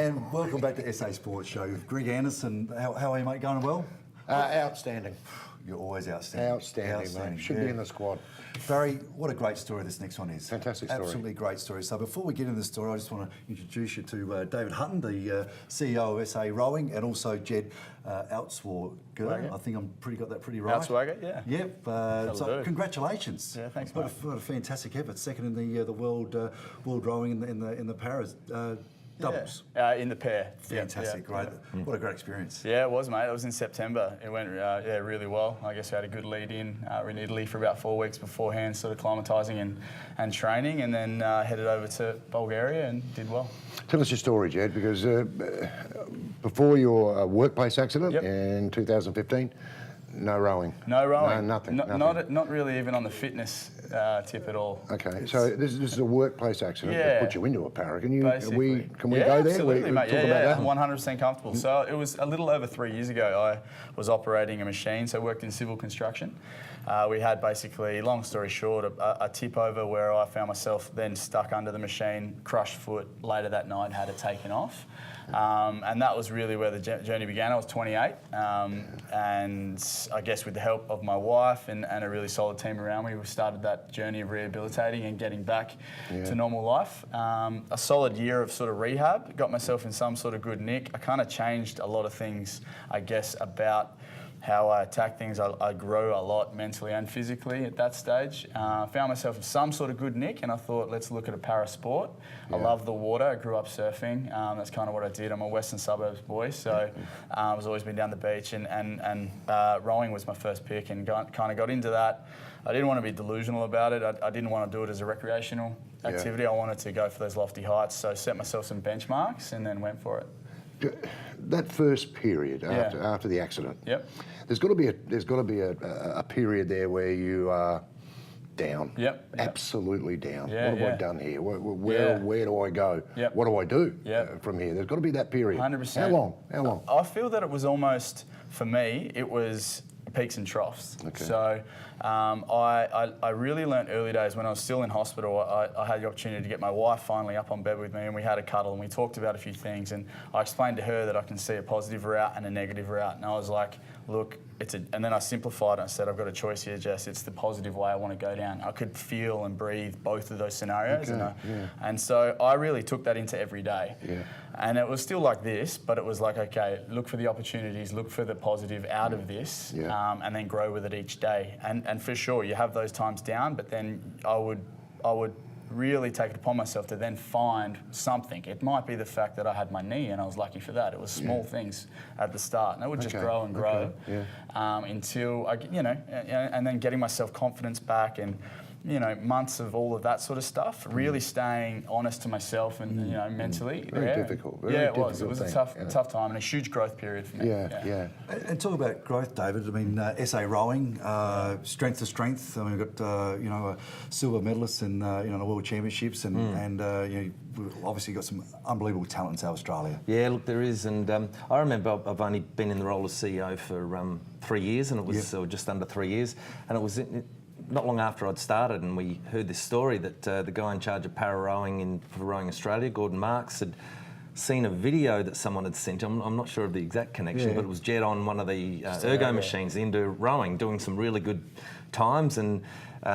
And welcome back to SA Sports Show. Greg Anderson, how are you, mate? Going well? Outstanding. You're always outstanding. Outstanding, mate. Should be in the squad. Barry, what a great story this next one is. Fantastic story. Absolutely great story. So before we get into the story, I just want to introduce you to David Hutton, the CEO of SA Rowing, and also Jed Altschwager. I think I'm got that pretty right. Altschwager, yeah. Yep. So congratulations. Yeah, thanks, what mate. What a fantastic effort. Second in the world rowing in the paras. Doubles. Yeah. In the pair. Fantastic, great. What a great experience. Yeah, it was, mate. It was in September. It went really well. I guess we had a good lead in. We're in Italy for about 4 weeks beforehand, sort of acclimatising and training, and then headed over to Bulgaria and did well. Tell us your story, Jed, because before your workplace accident in 2015, no rowing. No rowing. No, nothing. Not really even on the fitness tip at all. Okay, so this is a workplace accident that put you into a para. Can we go there? Absolutely, mate. Talk about that? 100% comfortable. So it was a little over 3 years ago. I was operating a machine, so I worked in civil construction. We had basically, long story short, a tip over where I found myself then stuck under the machine, crushed foot. Later that night, had it taken off. And that was really where the journey began. I was 28, and I guess with the help of my wife and a really solid team around me, we started that journey of rehabilitating and getting back to normal life. A solid year of sort of rehab, got myself in some sort of good nick. I kind of changed a lot of things, I guess, about how I attack things. I grew a lot mentally and physically at that stage. Found myself in some sort of good nick, and I thought, let's look at a para sport. I love the water. I grew up surfing. That's kind of what I did. I'm a Western Suburbs boy, so I've always been down the beach, and rowing was my first pick, and kind of got into that. I didn't want to be delusional about it. I didn't want to do it as a recreational activity. I wanted to go for those lofty heights, so set myself some benchmarks and then went for it. That first period after the accident, there's got to be a period there where you are down, absolutely down. What have I done here? Where do I go? What do I do from here? There's got to be that period. 100%. How long? I feel that it was almost, for me, it was peaks and troughs. Okay. So I really learnt early days when I was still in hospital. I had the opportunity to get my wife finally up on bed with me, and we had a cuddle and we talked about a few things, and I explained to her that I can see a positive route and a negative route, and I was like, look, and then I simplified it and said, I've got a choice here, Jess. It's the positive way I want to go down. I could feel and breathe both of those scenarios. And so I really took that into every day. And it was still like this, but it was like, okay, look for the opportunities, look for the positive out of this, and then grow with it each day. And for sure, you have those times down, but then I would really take it upon myself to then find something. It might be the fact that I had my knee, and I was lucky for that. It was small things at the start, and it would just grow and grow until and then getting my self-confidence back, and months of all of that sort of stuff. Really staying honest to myself and mentally. Very difficult. It was. It was a tough time and a huge growth period for me. And talk about growth, David. I mean, SA Rowing, strength to strength. I mean, we've got a silver medalist in the World Championships, and we've obviously got some unbelievable talent in South Australia. Yeah, look, there is, and I remember I've only been in the role as CEO for 3 years, and it was just under 3 years, and it was not long after I'd started, and we heard this story that the guy in charge of para rowing for Rowing Australia, Gordon Marks, had seen a video that someone had sent. I'm not sure of the exact connection, but it was Jed on one of the ergo machines into rowing, doing some really good times, and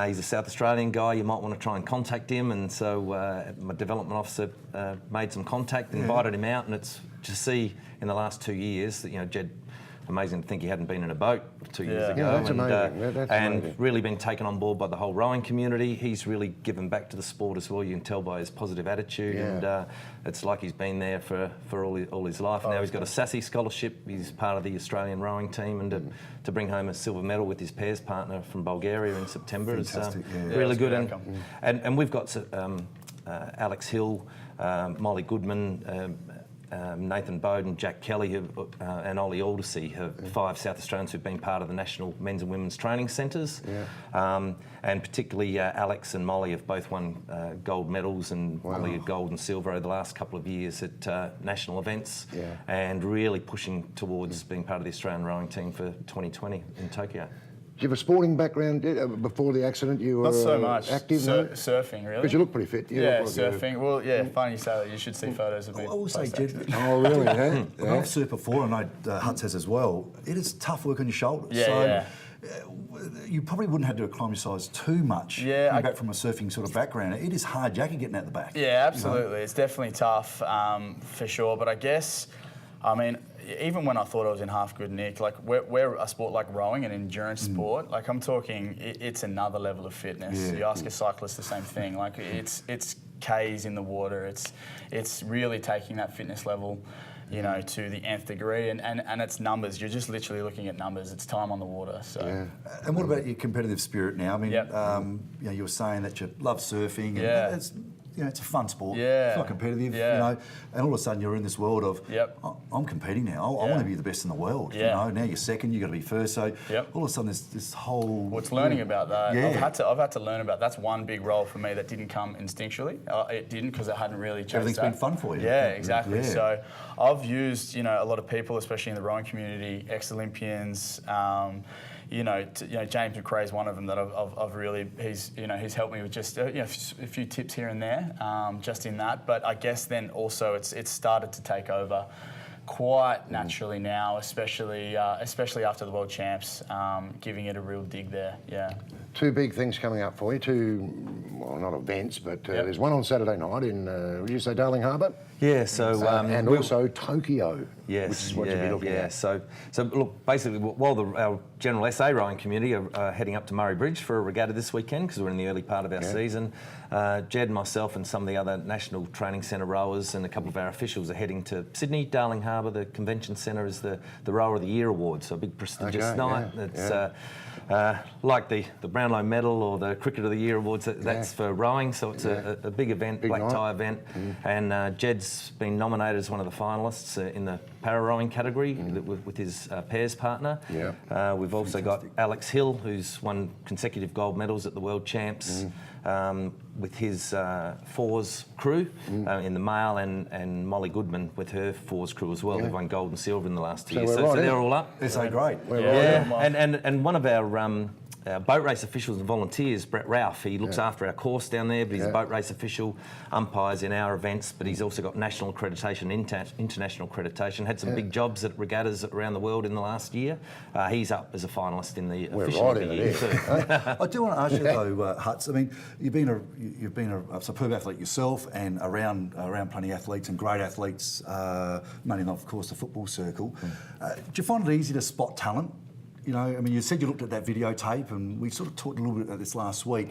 he's a South Australian guy. You might want to try and contact him, and so my development officer made some contact, invited him out, and it's to see in the last 2 years that Jed. Amazing to think he hadn't been in a boat 2 years ago. That's amazing. And really been taken on board by the whole rowing community. He's really given back to the sport as well. You can tell by his positive attitude, and it's like he's been there for all his life. Now he's got a SASS scholarship. He's part of the Australian rowing team, and to bring home a silver medal with his pairs partner from Bulgaria in September is really good. And we've got Alex Hill, Molly Goodman, Nathan Bowden, Jack Kelly, and Ollie Aldersey, 5 South Australians who've been part of the National Men's and Women's Training Centres. And particularly Alex and Molly have both won gold medals, and Molly gold and silver over the last couple of years at national events, and really pushing towards being part of the Australian rowing team for 2020 in Tokyo. you have a sporting background before the accident? You were Not so much. Active, no? Surfing, really. Because you look pretty fit. Surfing. Well, funny you say that. You should see photos of me. I will say, Jed, Oh, really? Yeah. I've surfed before, and Hutton says as well, it is tough work on your shoulders. You probably wouldn't have to acclimatise too much coming back from a surfing sort of background. It is hard jacket getting out the back. Yeah, absolutely. It's definitely tough for sure. But I guess, even when I thought I was in half good nick, like we're a sport like rowing, an endurance sport. Like I'm talking, it's another level of fitness. Yeah. You ask a cyclist the same thing. Like it's K's in the water. It's really taking that fitness level, to the nth degree, and it's numbers. You're just literally looking at numbers. It's time on the water. So. Yeah. And what about your competitive spirit now? I mean, you were saying that you love surfing. And it's a fun sport. Yeah. It's not competitive. And all of a sudden you're in this world of, I'm competing now. I want to be the best in the world. Now you're second. You've got to be first. So all of a sudden there's this whole. Well, it's learning about that. I've had to learn about. That's one big role for me that didn't come instinctually. It didn't because I hadn't really chased Everything's been fun for you. Yeah, exactly. Yeah. So I've used a lot of people, especially in the rowing community, ex-Olympians. James McRae is one of them that I've really, he's helped me with just a few tips here and there, just in that. But I guess then also it's started to take over quite naturally now, especially after the World Champs, giving it a real dig there. Yeah. Two big things coming up for you. Well, not events, but there's one on Saturday night in, would you say Darling Harbour? Yeah, so... and also Tokyo, yes, which is what you'll be looking at. So look, basically, while our general SA rowing community are heading up to Murray Bridge for a regatta this weekend, because we're in the early part of our season, Jed, myself and some of the other National Training Centre rowers and a couple of our officials are heading to Sydney. Darling Harbour, the Convention Centre, is the Rower of the Year award, so a big prestigious night. It's like the Brownlow Medal or the Cricket of the Year awards, that's for rowing, so it's a big event, black tie event. And Jed's been nominated as one of the finalists in the para-rowing category with his pairs partner. We've also got Alex Hill, who's won consecutive gold medals at the World Champs with his fours crew in the male, and Molly Goodman with her fours crew as well. They've won gold and silver in the last 2 years. So they're all up. They're so great. And one of our boat race officials and volunteers, Brett Ralph, he looks after our course down there, but he's a boat race official, umpires in our events, but he's also got national accreditation, international accreditation, had some big jobs at regattas around the world in the last year. He's up as a finalist in the official of the year too. I do want to ask you though, Huts, I mean, you've been a superb athlete yourself, and around plenty of athletes and great athletes, mainly of course the football circle. Do you find it easy to spot talent? You said you looked at that videotape, and we sort of talked a little bit about this last week.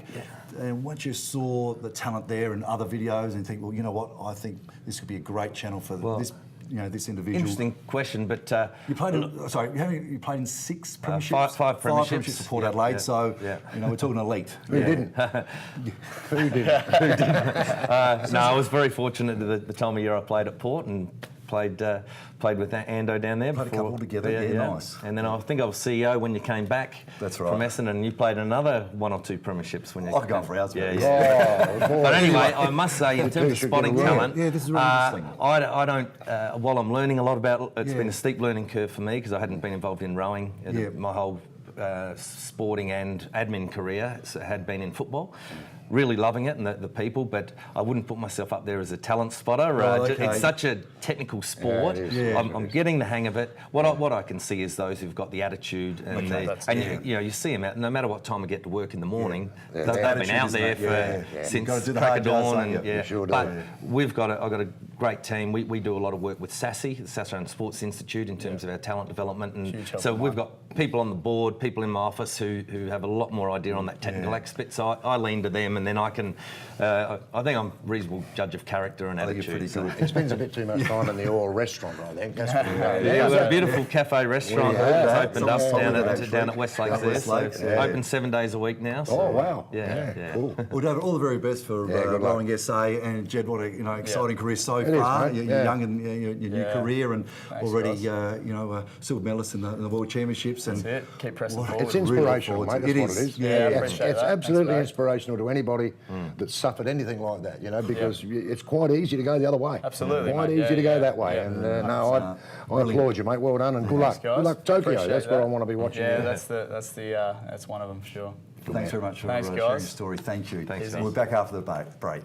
And once you saw the talent there and other videos, and think, well, you know what, I think this could be a great channel for this individual. Interesting question, but you played in, you played in 6 premierships, five premierships for Port Adelaide. So we're talking elite. Who didn't? Who didn't? No, I was very fortunate at the time of year I played at Port and played with Ando down there. Played a couple together, nice. And then I think I was CEO when you came back from Essendon, and you played another 1 or 2 premierships when you I could go on for hours. But anyway, I must say, in terms of spotting talent, this is really interesting. I don't, while I'm learning a lot about it's been a steep learning curve for me because I hadn't been involved in rowing my whole sporting and admin career had been in football. Really loving it and the people, but I wouldn't put myself up there as a talent spotter. It's such a technical sport. I'm getting the hang of it. What I can see is those who've got the attitude and you see them out. No matter what time I get to work in the morning, they've been out there since crack of dawn. But I've got a great team. We do a lot of work with SASS, the Saskatchewan Sports Institute, in terms of our talent development, and so we've got people on the board, people in my office who have a lot more idea on that technical aspect. So I lean to them, and then I can. I think I'm a reasonable judge of character and attitude. He spends a bit too much time in the oil restaurant, I think. That's we've got a beautiful cafe restaurant that's opened up down at West Lakes there. Open 7 days a week now. So, oh wow! Cool. Well, David, all the very best for Rowing SA, and Jed, what a exciting career so far. You're young in your new career, and already silver medalist in the World Championships. That's it. Keep pressing forward. It's inspirational, mate. That's what it is. Yeah, it's absolutely inspirational to anybody anybody that's suffered anything like that, you know, because it's quite easy to go the other way. Absolutely, quite mate. easy to go that way. And no, I applaud you, mate. Well done, and good luck. Guys. Good luck, Tokyo. Appreciate That's that. what I want to be watching. Yeah, that's one of them for sure. Thanks very much for Thanks, sharing guys. your story. Thank you. Thanks, We're back after the break.